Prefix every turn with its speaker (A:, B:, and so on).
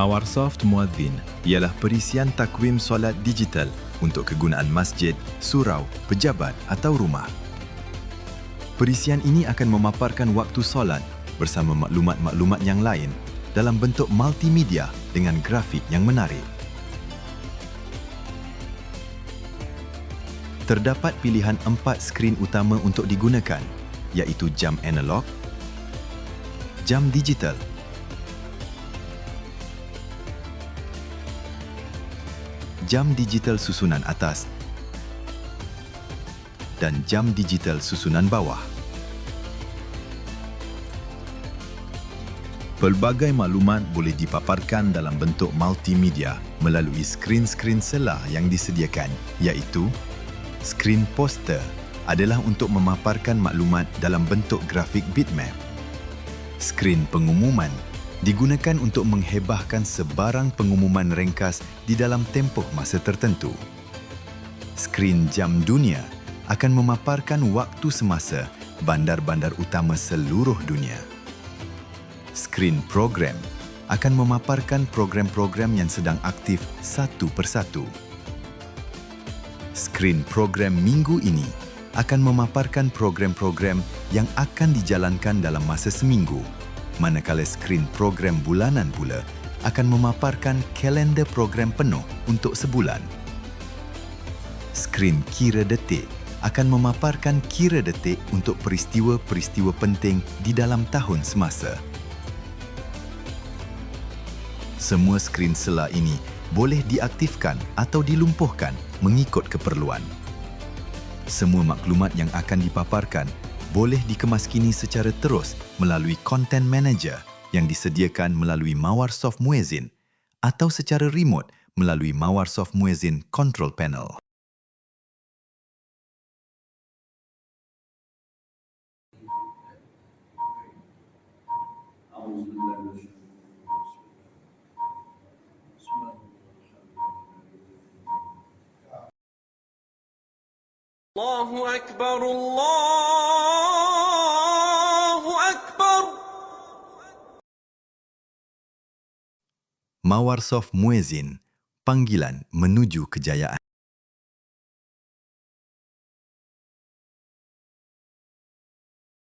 A: Mawarsoft Muadzin ialah perisian takwim solat digital untuk kegunaan masjid, surau, pejabat atau rumah. Perisian ini akan memaparkan waktu solat bersama maklumat-maklumat yang lain dalam bentuk multimedia dengan grafik yang menarik. Terdapat pilihan 4 skrin utama untuk digunakan, iaitu jam analog, jam digital, jam digital susunan atas dan jam digital susunan bawah. Pelbagai maklumat boleh dipaparkan dalam bentuk multimedia melalui skrin-skrin selah yang disediakan, iaitu skrin poster adalah untuk memaparkan maklumat dalam bentuk grafik bitmap. Skrin pengumuman digunakan untuk menghebahkan sebarang pengumuman ringkas di dalam tempoh masa tertentu. Skrin jam dunia akan memaparkan waktu semasa bandar-bandar utama seluruh dunia. Skrin program akan memaparkan program-program yang sedang aktif satu persatu. Skrin program minggu ini akan memaparkan program-program yang akan dijalankan dalam masa seminggu, manakala skrin program bulanan pula akan memaparkan kalender program penuh untuk sebulan. Skrin kira detik akan memaparkan kira detik untuk peristiwa-peristiwa penting di dalam tahun semasa. Semua skrin selah ini boleh diaktifkan atau dilumpuhkan mengikut keperluan. Semua maklumat yang akan dipaparkan boleh dikemaskini secara terus melalui Content Manager yang disediakan melalui Mawarsoft Muadzin atau secara remote melalui Mawarsoft Muadzin Control Panel.
B: Allahu Akbar, Allahu Akbar.
A: Mawarsoft Muadzin, panggilan menuju kejayaan.